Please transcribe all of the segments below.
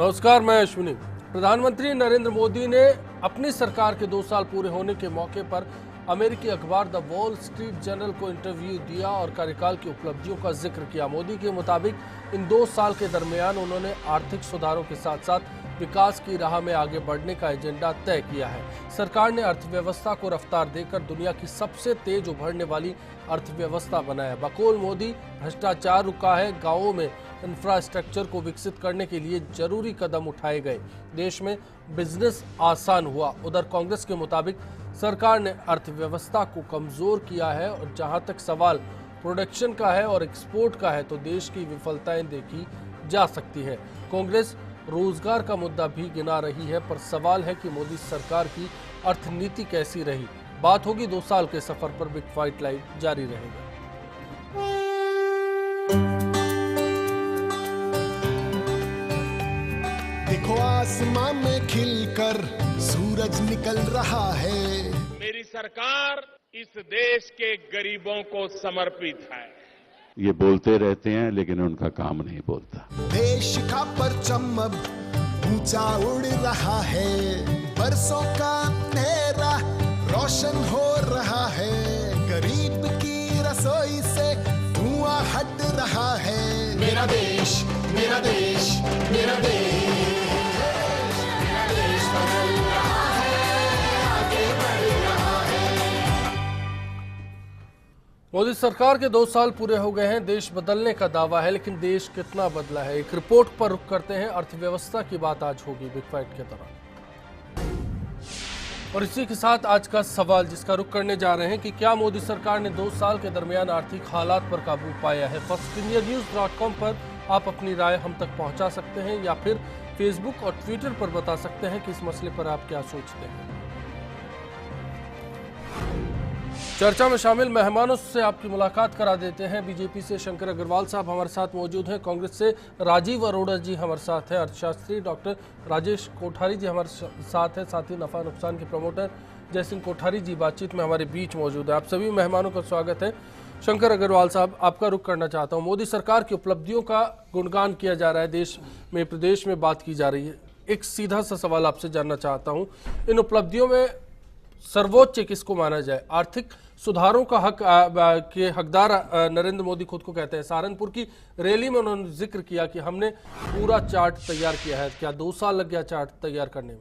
नमस्कार, मैं अश्विनी। प्रधानमंत्री नरेंद्र मोदी ने अपनी सरकार के 2 साल पूरे होने के मौके पर अमेरिकी अखबार द वॉल स्ट्रीट जर्नल को इंटरव्यू दिया और कार्यकाल की उपलब्धियों का जिक्र किया। मोदी के मुताबिक इन 2 साल के दरमियान उन्होंने आर्थिक सुधारों के साथ साथ विकास की राह में आगे बढ़ने का एजेंडा तय किया है। सरकार ने अर्थव्यवस्था को रफ्तार देकर दुनिया की सबसे तेज उभरने वाली अर्थव्यवस्था बनाया। बकौल मोदी, भ्रष्टाचार रुका है, गांवों में इंफ्रास्ट्रक्चर को विकसित करने के लिए जरूरी कदम उठाए गए, देश में बिजनेस आसान हुआ। उधर कांग्रेस के मुताबिक सरकार ने अर्थव्यवस्था को कमजोर किया है और जहां तक सवाल प्रोडक्शन का है और एक्सपोर्ट का है तो देश की विफलताएं देखी जा सकती है। कांग्रेस रोजगार का मुद्दा भी गिना रही है, पर सवाल है कि मोदी सरकार की अर्थनीति कैसी रही। बात होगी 2 साल के सफर पर। बिग फाइट लाइव जारी रहेगा। देखो आसमां में खिलकर सूरज निकल रहा है। मेरी सरकार इस देश के गरीबों को समर्पित है। ये बोलते रहते हैं लेकिन उनका काम नहीं बोलता। देश का परचम अब ऊंचा उड़ रहा है, बरसों का अंधेरा रोशन हो रहा है, गरीब की रसोई से धुआं हट रहा है। मेरा देश, मेरा देश, मेरा देश, मेरा देश बदल रहा है, आगे बढ़ रहा है। मोदी सरकार के 2 साल पूरे हो गए हैं। देश बदलने का दावा है, लेकिन देश कितना बदला है, एक रिपोर्ट पर रुख करते हैं। अर्थव्यवस्था की बात आज होगी बिग फाइट के दौरान। और इसी के साथ आज का सवाल जिसका रुख करने जा रहे हैं कि क्या मोदी सरकार ने 2 साल के दरमियान आर्थिक हालात पर काबू पाया है। firstindianews.com पर आप अपनी राय हम तक पहुंचा सकते हैं या फिर फेसबुक और ट्विटर पर बता सकते हैं कि इस मसले पर आप क्या सोचते हैं। चर्चा में शामिल मेहमानों से आपकी मुलाकात करा देते हैं। बीजेपी से शंकर अग्रवाल साहब हमारे साथ मौजूद हैं, कांग्रेस से राजीव अरोड़ा जी हमारे साथ हैं, अर्थशास्त्री डॉक्टर राजेश कोठारी जी हमारे साथ हैं, साथ ही नफा नुकसान के प्रमोटर जय सिंह कोठारी जी बातचीत में हमारे बीच मौजूद है। आप सभी मेहमानों का स्वागत है। शंकर अग्रवाल साहब, आपका रुख करना चाहता हूँ। मोदी सरकार की उपलब्धियों का गुणगान किया जा रहा है, देश में प्रदेश में बात की जा रही है। एक सीधा सा सवाल आपसे जानना चाहता हूँ, इन उपलब्धियों में सर्वोच्च किसको माना जाए। आर्थिक सुधारों का हक के हकदार नरेंद्र मोदी खुद को कहते हैं। सहारनपुर की रैली में उन्होंने जिक्र किया कि हमने पूरा चार्ट तैयार किया है। क्या 2 साल लग गया चार्ट तैयार करने में?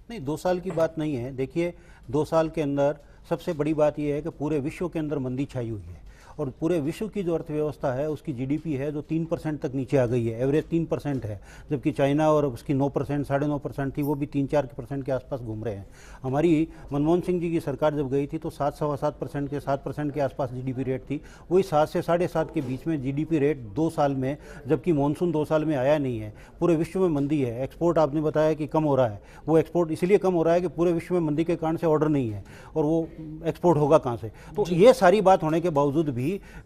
नहीं, 2 साल की बात नहीं है। देखिए, 2 साल के अंदर सबसे बड़ी बात यह है कि पूरे विश्व के अंदर मंदी छाई हुई है और पूरे विश्व की जो अर्थव्यवस्था है उसकी जीडीपी है जो 3% तक नीचे आ गई है। एवरेज 3% है, जबकि चाइना और उसकी 9%, 9.5% थी, वो भी 3-4% के आसपास घूम रहे हैं। हमारी मनमोहन सिंह जी की सरकार जब गई थी तो 7-7.25% के 7% के आसपास जीडीपी रेट थी। वही 7 से 7.5 के बीच में जीडीपी रेट 2 साल में, जबकि मानसून 2 साल में आया नहीं है। पूरे विश्व में मंदी है। एक्सपोर्ट आपने बताया कि कम हो रहा है, वो एक्सपोर्ट इसलिए कम हो रहा है कि पूरे विश्व में मंदी के कारण से ऑर्डर नहीं है और वो एक्सपोर्ट होगा कहाँ से। तो ये सारी बात होने के बावजूद भी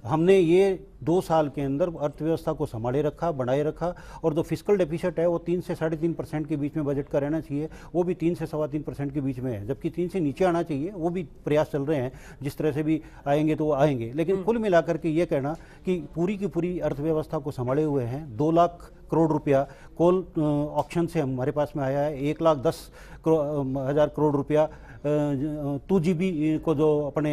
हमने ये 2 साल के अंदर अर्थव्यवस्था को संभाले रखा, बढ़ाए रखा और जो फिस्कल डेफिसिट है वो 3 से 3.5% के बीच में बजट का रहना चाहिए, वो भी 3 से 3.25% के बीच में है, जबकि 3 से नीचे आना चाहिए। वो भी प्रयास चल रहे हैं, जिस तरह से भी आएंगे तो वो आएंगे। लेकिन कुल मिलाकर के ये कहना कि पूरी की पूरी अर्थव्यवस्था को संभाले हुए हैं। 2 लाख करोड़ रुपया कोल ऑक्शन से हमारे पास में आया है। 1,10,000 करोड़ रुपया 2GB को जो अपने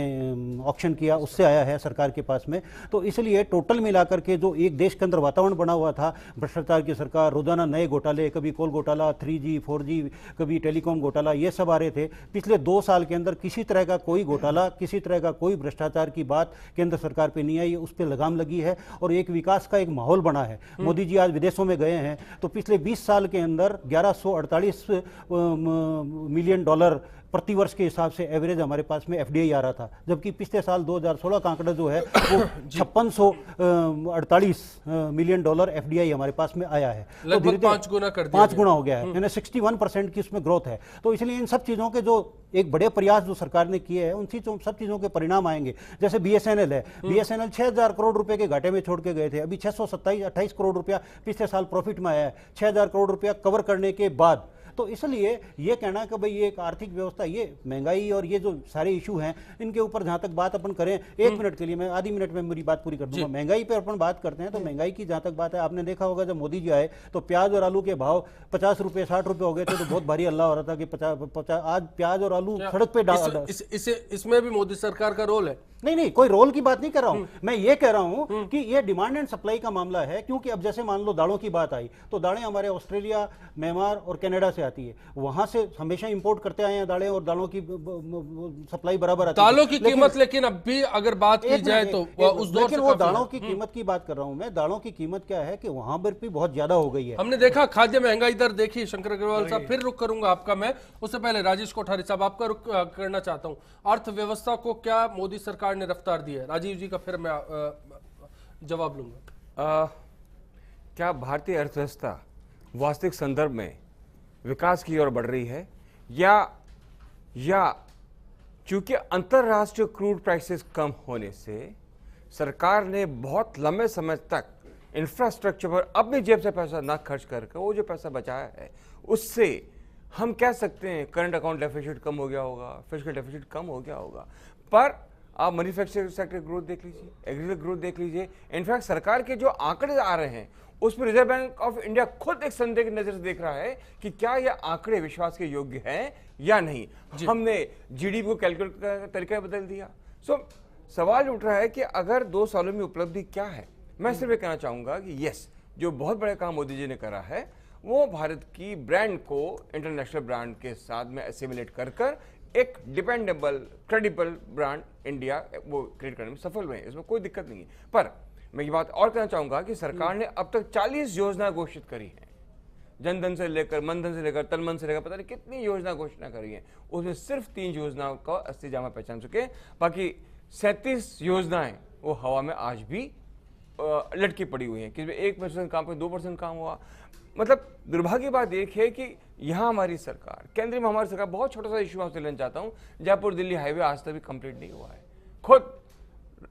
ऑक्शन किया उससे आया है सरकार के पास में। तो इसलिए टोटल मिलाकर के जो एक देश के अंदर वातावरण बना हुआ था, भ्रष्टाचार की सरकार, रोजाना नए घोटाले, कभी कोल घोटाला, 3G 4G, कभी टेलीकॉम घोटाला, ये सब आ रहे थे। पिछले 2 साल के अंदर किसी तरह का कोई घोटाला, किसी तरह का कोई भ्रष्टाचार की बात केंद्र सरकार पे नहीं आई। उस पर लगाम लगी है और एक विकास का एक माहौल बना है। मोदी जी आज विदेशों में गए हैं तो पिछले 20 साल के अंदर 1148 मिलियन डॉलर प्रति वर्ष के हिसाब से एवरेज हमारे पास में एफडीआई आ रहा था, जबकि पिछले साल 2016 का आंकड़ा जो है वो 5648 मिलियन डॉलर एफडीआई हमारे पास में आया है। लगभग 5 गुना कर दिया, 5 गुना हो गया है, यानी 61% की उसमें ग्रोथ है। तो इसलिए इन सब चीजों के जो एक बड़े प्रयास जो सरकार ने किए हैं उन सब चीजों के परिणाम आएंगे। जैसे बीएसएनएल है, बीएसएनएल 6000 करोड़ रुपए के घाटे में छोड़ के गए थे, अभी 628 करोड़ रुपया पिछले साल प्रॉफिट में आया है। 6000 करोड़ रुपया कवर करने के बाद तो इसलिए ये कहना कि भाई ये एक आर्थिक व्यवस्था, ये महंगाई और ये जो सारे इशू हैं इनके ऊपर जहां तक बात अपन करें, 1 मिनट के लिए मैं आधी मिनट में मेरी बात पूरी कर दूंगा। महंगाई पर अपन बात करते हैं तो महंगाई की जहां तक बात है, आपने देखा होगा जब मोदी जी आए तो प्याज और आलू के भाव 50 रुपए 60 रुपए हो गए थे, तो बहुत भारी हल्ला हो रहा था कि 50 आज प्याज और आलू सड़क पे डाल। इसमें भी मोदी सरकार का रोल है? नहीं, कोई रोल की बात नहीं कर रहा हूं मैं, ये कह रहा हूं कि ये डिमांड एंड सप्लाई का मामला है। क्योंकि अब जैसे मान लो दालों की बात आई तो दालें हमारे ऑस्ट्रेलिया, म्यांमार और कनाडा से आती है, वहां से हमेशा इंपोर्ट करते आए हैं दालें, और दालों की सप्लाई बराबर आती है। दालों की कीमत लेकिन अब भी अगर बात की जाए तो उस दौर से वो दालों की कीमत की बात कर रहा हूं मैं। दालों की कीमत क्या है कि वहां पर भी बहुत ज्यादा हो गई है। हमने देखा खाद्य महंगाई दर देखी। शंकर अग्रवाल साहब, फिर रुक करूंगा आपका मैं, उससे पहले राजेश कोठारी साहब आपका रुक करना चाहता हूं। अर्थव्यवस्था को क्या मोदी सरकार ने रफ्तार दी है? राजीव जी का फिर मैं जवाब लूंगा। क्या भारतीय अर्थव्यवस्था वास्तविक संदर्भ में विकास की ओर बढ़ रही है, या चूंकि अंतरराष्ट्रीय क्रूड प्राइसेस कम होने से सरकार ने बहुत लंबे समय तक इंफ्रास्ट्रक्चर पर अपनी जेब से पैसा ना खर्च करके वो जो पैसा बचाया है उससे हम कह सकते हैं करंट अकाउंट डेफिसिट कम हो गया होगा, फिस्कल डेफिसिट कम हो गया होगा। पर आप मैन्युफैक्चरिंग सेक्टर ग्रोथ देख लीजिए, एग्रीकल्चर ग्रोथ देख लीजिए। इनफैक्ट सरकार के जो आंकड़े आ रहे हैं उस पर रिजर्व बैंक ऑफ इंडिया खुद एक संदेह की नजर से देख रहा है कि क्या यह आंकड़े विश्वास के योग्य हैं या नहीं। हमने जीडीपी को कैलकुलेट का तरीका बदल दिया। सवाल उठ रहा है कि अगर 2 सालों में उपलब्धि क्या है। मैं सिर्फ ये कहना चाहूंगा कि यस, जो बहुत बड़े काम मोदी जी ने करा है वो भारत की ब्रांड को इंटरनेशनल ब्रांड के साथ में एसिमिलेट कर एक डिपेंडेबल क्रेडिबल ब्रांड इंडिया वो क्रिएट करने में सफल हुए हैं, इसमें कोई दिक्कत नहीं है। पर मैं ये बात और कहना चाहूंगा कि सरकार ने अब तक 40 योजना घोषित करी हैं, जनधन से लेकर मनधन से लेकर तलमन से लेकर पता नहीं कितनी योजना घोषणा करी है। उसमें सिर्फ 3 योजनाओं का अस्थि जामा पहचान चुके, बाकी 37 योजनाएं वो हवा में आज भी लटकी पड़ी हुई हैं। किसी 1% काम पे 2% काम हुआ। मतलब दुर्भाग्य बात एक है कि यहाँ हमारी सरकार, केंद्र में हमारी सरकार, बहुत छोटा सा इशू आपसे लेना चाहता हूँ, जयपुर दिल्ली हाईवे आज तक भी कंप्लीट नहीं हुआ है।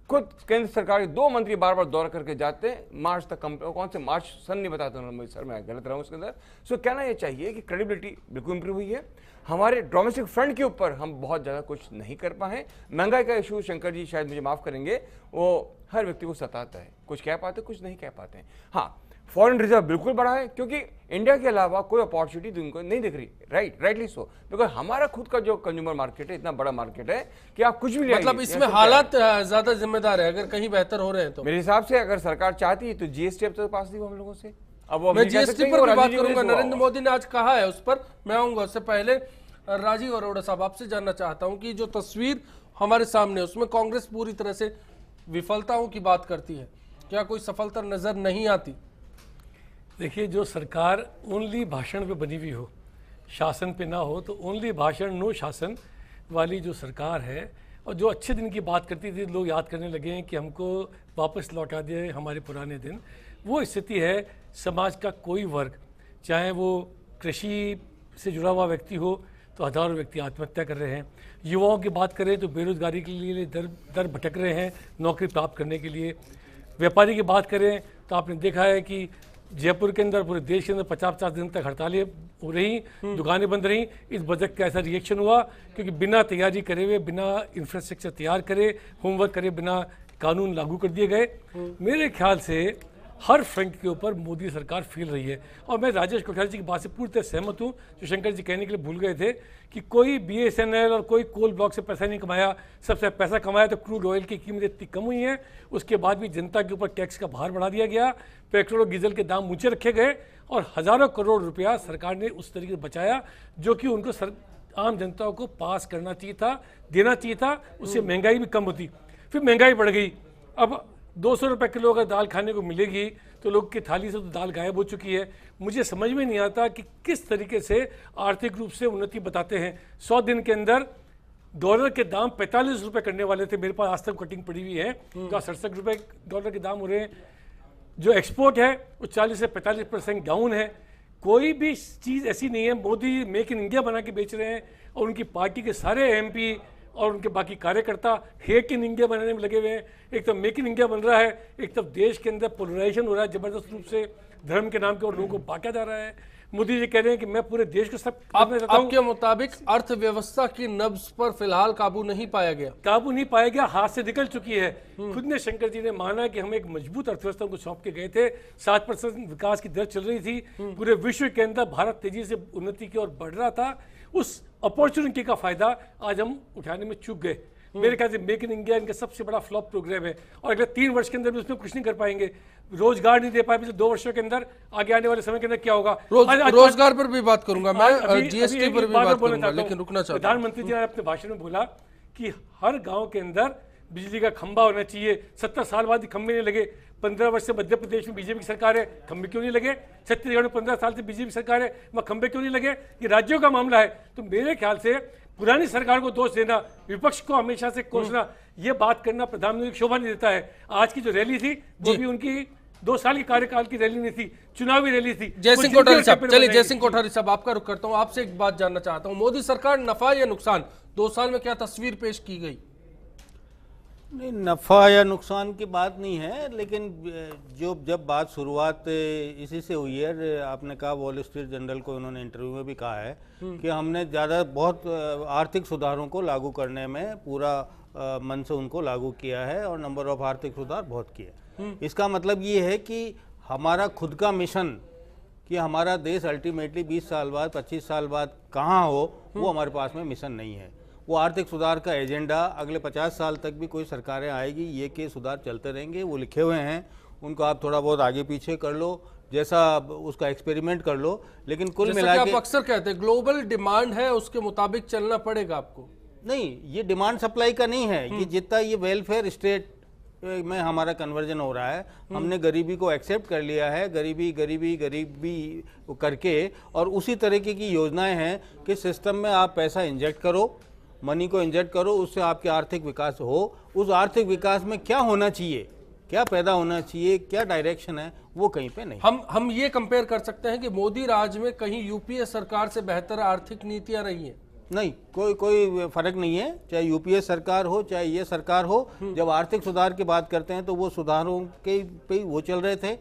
खुद केंद्र सरकार के 2 मंत्री बार बार दौरा करके जाते हैं, मार्च तक कौन से मार्च सन नहीं बताते उन्होंने, सर मैं गलत रहा हूँ उसके अंदर। सो कहना ये चाहिए कि क्रेडिबिलिटी बिल्कुल इंप्रूव हुई है। हमारे डोमेस्टिक फ्रंट के ऊपर हम बहुत ज़्यादा कुछ नहीं कर पाए। महंगाई का इशू शंकर जी शायद मुझे माफ़ करेंगे, वो हर व्यक्ति को सताता है, कुछ कह पाते कुछ नहीं कह पाते हैं। हाँ, फॉरेन रिजर्व बिल्कुल बढ़ा है क्योंकि इंडिया के अलावा कोई अपॉर्चुनिटी उनको नहीं दिख रही। राइटली सो, बिकॉज हमारा खुद का जो कंज्यूमर मार्केट है इतना बड़ा मार्केट है कि आप कुछ भी मतलब इसमें हालात ज्यादा जिम्मेदार है, अगर कहीं बेहतर हो रहे हैं तो। मेरे हिसाब से अगर सरकार चाहती है तो जीएसटी अब तक पास नहीं हुआ हम लोगों से। अब वो मैं जीएसटी पर भी बात करूंगा, नरेंद्र मोदी ने आज कहा है, उस पर मैं आऊंगा। उससे पहले राजीव अरोड़ा साहब आपसे जानना चाहता हूं कि जो तस्वीर हमारे सामने उसमें कांग्रेस पूरी तरह से विफलताओं की बात करती है, क्या कोई सफलता नजर नहीं आती? देखिए, जो सरकार ओनली भाषण पे बनी हुई हो, शासन पे ना हो, तो ओनली भाषण नो शासन वाली जो सरकार है, और जो अच्छे दिन की बात करती थी, लोग याद करने लगे हैं कि हमको वापस लौटा दिए हमारे पुराने दिन, वो स्थिति है। समाज का कोई वर्ग, चाहे वो कृषि से जुड़ा हुआ व्यक्ति हो तो हज़ारों व्यक्ति आत्महत्या कर रहे हैं। युवाओं की बात करें तो बेरोजगारी के लिए दर भटक रहे हैं नौकरी प्राप्त करने के लिए। व्यापारी की बात करें तो आपने देखा है कि जयपुर के अंदर, पूरे देश के अंदर 50-50 दिन तक हड़तालें हो रही, दुकानें बंद रहीं। इस बजट का ऐसा रिएक्शन हुआ क्योंकि बिना तैयारी करे हुए, बिना इंफ्रास्ट्रक्चर तैयार करे, होमवर्क करे बिना कानून लागू कर दिए गए। मेरे ख्याल से हर फ्रंट के ऊपर मोदी सरकार फेल रही है। और मैं राजेश कोठारी जी की बात से पूरी तरह सहमत हूँ, जो शंकर जी कहने के लिए भूल गए थे कि कोई BSNL और कोई कोल ब्लॉक से पैसा नहीं कमाया। सबसे पैसा कमाया तो क्रूड ऑयल की कीमत इतनी कम हुई है, उसके बाद भी जनता के ऊपर टैक्स का भार बढ़ा दिया गया, पेट्रोल और डीजल के दाम ऊंचे रखे गए, और हज़ारों करोड़ रुपया सरकार ने उस तरीके से बचाया जो कि उनको आम जनता को पास करना चाहिए था, देना चाहिए था। उससे महंगाई भी कम होती। फिर महंगाई बढ़ गई। अब 200 रुपये किलो अगर दाल खाने को मिलेगी तो लोग की थाली से तो दाल गायब हो चुकी है। मुझे समझ में नहीं आता कि किस तरीके से आर्थिक रूप से उन्नति बताते हैं। 100 दिन के अंदर डॉलर के दाम 45 रुपये करने वाले थे, मेरे पास आज तक कटिंग पड़ी हुई है, तो 67 रुपये डॉलर के दाम हो रहे हैं। जो एक्सपोर्ट है वो 40 से 45% डाउन है। कोई भी चीज़ ऐसी नहीं है। मोदी मेक इन इंडिया बना के बेच रहे हैं और उनकी पार्टी के सारे MP और उनके बाकी कार्यकर्ता हेक इन इंडिया बनाने में लगे हुए हैं। एक तरफ मेक इन इंडिया बन रहा है, एक तरफ देश के अंदर पोलराइजेशन हो रहा है जबरदस्त रूप से, धर्म के नाम पे और लोगों को बांटा जा रहा है। मोदी जी कह रहे हैं कि मैं पूरे देश को सब करना चाहता हूं। आपके मुताबिक अर्थव्यवस्था की नब्ज पर फिलहाल काबू नहीं पाया गया? काबू नहीं पाया गया, हाथ से निकल चुकी है। खुद ने शंकर जी ने माना कि हम एक मजबूत अर्थव्यवस्था को सौंप के गए थे, 7% विकास की दर चल रही थी, पूरे विश्व के अंदर भारत तेजी से उन्नति की ओर बढ़ रहा था। उस अपॉर्चुनिटी का फायदा आज हम उठाने में चूक गए। मेरे ख्याल से मेक इन इंडिया इनका सबसे बड़ा फ्लॉप प्रोग्राम है और अगले 3 वर्ष के अंदर भी उसमें कुछ नहीं कर पाएंगे। रोजगार नहीं दे पाए पिछले 2 वर्षों के अंदर, आगे आने वाले समय के अंदर क्या होगा? रोजगार पर भी बात करूंगा मैं, जीएसटी पर भी बात करूंगा, लेकिन रुकना चाहता हूं। प्रधानमंत्री जी ने अपने भाषण में बोला कि हर गांव के अंदर बिजली का खंभा होना चाहिए। 70 साल बाद खंभे नहीं लगे। 15 वर्ष से मध्य प्रदेश में बीजेपी की सरकार है, खंभे क्यों नहीं लगे? छत्तीसगढ़ में 15 साल से बीजेपी सरकार है, वहाँ खंभे क्यों नहीं लगे? ये राज्यों का मामला है। तो मेरे ख्याल से पुरानी सरकार को दोष देना, विपक्ष को हमेशा से कोसना, ये बात करना प्रधानमंत्री को शोभा नहीं देता है। आज की जो रैली थी वो भी उनकी 2 साल के कार्यकाल की रैली नहीं थी, चुनावी रैली थी। जयसिंह कोठारी साहब, चलिए जयसिंह कोठारी साहब आपका रुख करता हूं। आपसे एक बात जानना चाहता हूं, मोदी सरकार नफा या नुकसान 2 साल में क्या तस्वीर पेश की गई? नहीं, नफ़ा या नुकसान की बात नहीं है, लेकिन जब बात शुरुआत इसी से हुई है, आपने कहा वॉल स्ट्रीट जर्नल को उन्होंने इंटरव्यू में भी कहा है कि हमने बहुत आर्थिक सुधारों को लागू करने में पूरा मन से उनको लागू किया है और नंबर ऑफ आर्थिक सुधार बहुत किए। इसका मतलब ये है कि हमारा खुद का मिशन कि हमारा देश अल्टीमेटली 20 साल बाद 25 साल बाद कहाँ हो, वो हमारे पास में मिशन नहीं है। वो आर्थिक सुधार का एजेंडा अगले 50 साल तक भी कोई सरकारें आएगी, ये के सुधार चलते रहेंगे, वो लिखे हुए हैं, उनको आप थोड़ा बहुत आगे पीछे कर लो, जैसा उसका एक्सपेरिमेंट कर लो, लेकिन कुल मिला के आप अक्सर कहते हैं ग्लोबल डिमांड है, उसके मुताबिक चलना पड़ेगा आपको। नहीं, ये डिमांड सप्लाई का नहीं है कि जितना ये वेलफेयर स्टेट में हमारा कन्वर्जन हो रहा है, हमने गरीबी को एक्सेप्ट कर लिया है, गरीबी करके, और उसी तरीके की योजनाएं हैं कि सिस्टम में आप पैसा इंजेक्ट करो, मनी को इंजेक्ट करो, उससे आपके आर्थिक विकास हो। उस आर्थिक विकास में क्या होना चाहिए, क्या पैदा होना चाहिए, क्या डायरेक्शन है, वो कहीं पे नहीं। हम ये कंपेयर कर सकते हैं कि मोदी राज में कहीं यूपीए सरकार से बेहतर आर्थिक नीतियां रही हैं? नहीं, कोई फर्क नहीं है, चाहे यूपीए सरकार हो चाहे ये सरकार हो। जब आर्थिक सुधार की बात करते हैं तो वो सुधारों के पे वो चल रहे थे,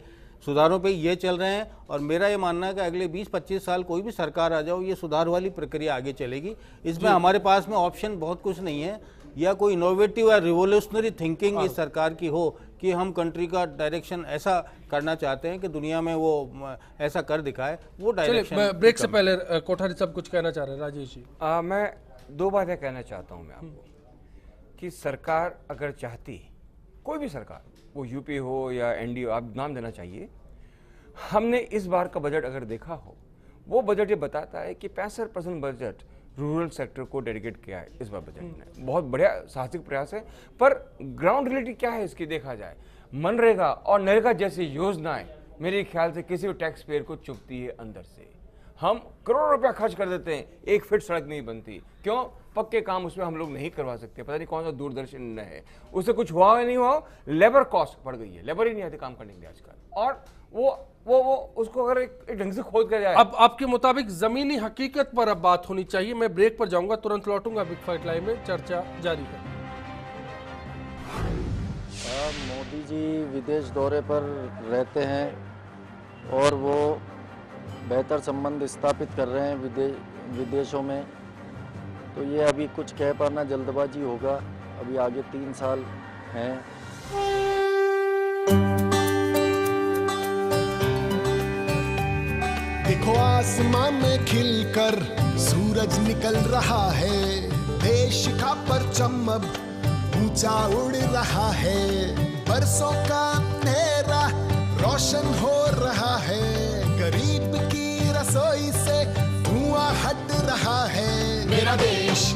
सुधारों पे ये चल रहे हैं, और मेरा ये मानना है कि अगले 20-25 साल कोई भी सरकार आ जाओ, ये सुधार वाली प्रक्रिया आगे चलेगी। इसमें हमारे पास में ऑप्शन बहुत कुछ नहीं है, या कोई इनोवेटिव या रिवोल्यूशनरी थिंकिंग इस सरकार की हो कि हम कंट्री का डायरेक्शन ऐसा करना चाहते हैं कि दुनिया में वो ऐसा कर दिखाए, वो डायरेक्शन। ब्रेक से पहले कोठारी साहब कुछ कहना चाह रहे हैं। राजेश जी, मैं 2 बातें कहना चाहता हूं मैं आपको कि सरकार अगर चाहती, कोई भी सरकार, वो यूपी हो या एनडीए, आप नाम देना चाहिए, हमने इस बार का बजट अगर देखा हो, वो बजट ये बताता है कि 65% बजट रूरल सेक्टर को डेडिकेट किया है इस बार बजट ने। बहुत बढ़िया साहसिक प्रयास है, पर ग्राउंड रियलिटी क्या है इसकी देखा जाए, मनरेगा और नरेगा जैसी योजनाएं मेरे ख्याल से किसी भी टैक्स पेयर को चुभती है अंदर से। हम करोड़ों रुपया खर्च कर देते हैं, 1 फीट सड़क नहीं बनती, क्यों? पक्के काम उसमें हम लोग नहीं करवा सकते, पता नहीं कौन सा दूरदर्शन निर्णय है, उससे कुछ हुआ है नहीं हुआ। लेबर कॉस्ट बढ़ गई है, लेबर ही नहीं आते काम करने के लिए आजकल, और वो उसको अगर एक ढंग से खोद कर जाए। अब आपके मुताबिक जमीनी हकीकत पर अब बात होनी चाहिए। मैं ब्रेक पर जाऊंगा, तुरंत लौटूंगा, बिग फाइट लाइव में चर्चा जारी है। मोदी जी विदेश दौरे पर रहते हैं और वो बेहतर संबंध स्थापित कर रहे हैं विदेशों में, तो ये अभी कुछ कह पाना जल्दबाजी होगा। अभी आगे 3 साल हैं। देखो आसमान में खिलकर सूरज निकल रहा है, देश का परचम अब ऊंचा उड़ रहा है, बरसों का अंधेरा रोशन हो रहा है, गरीब की रसोई से धुआं हट रहा है। मेरा देश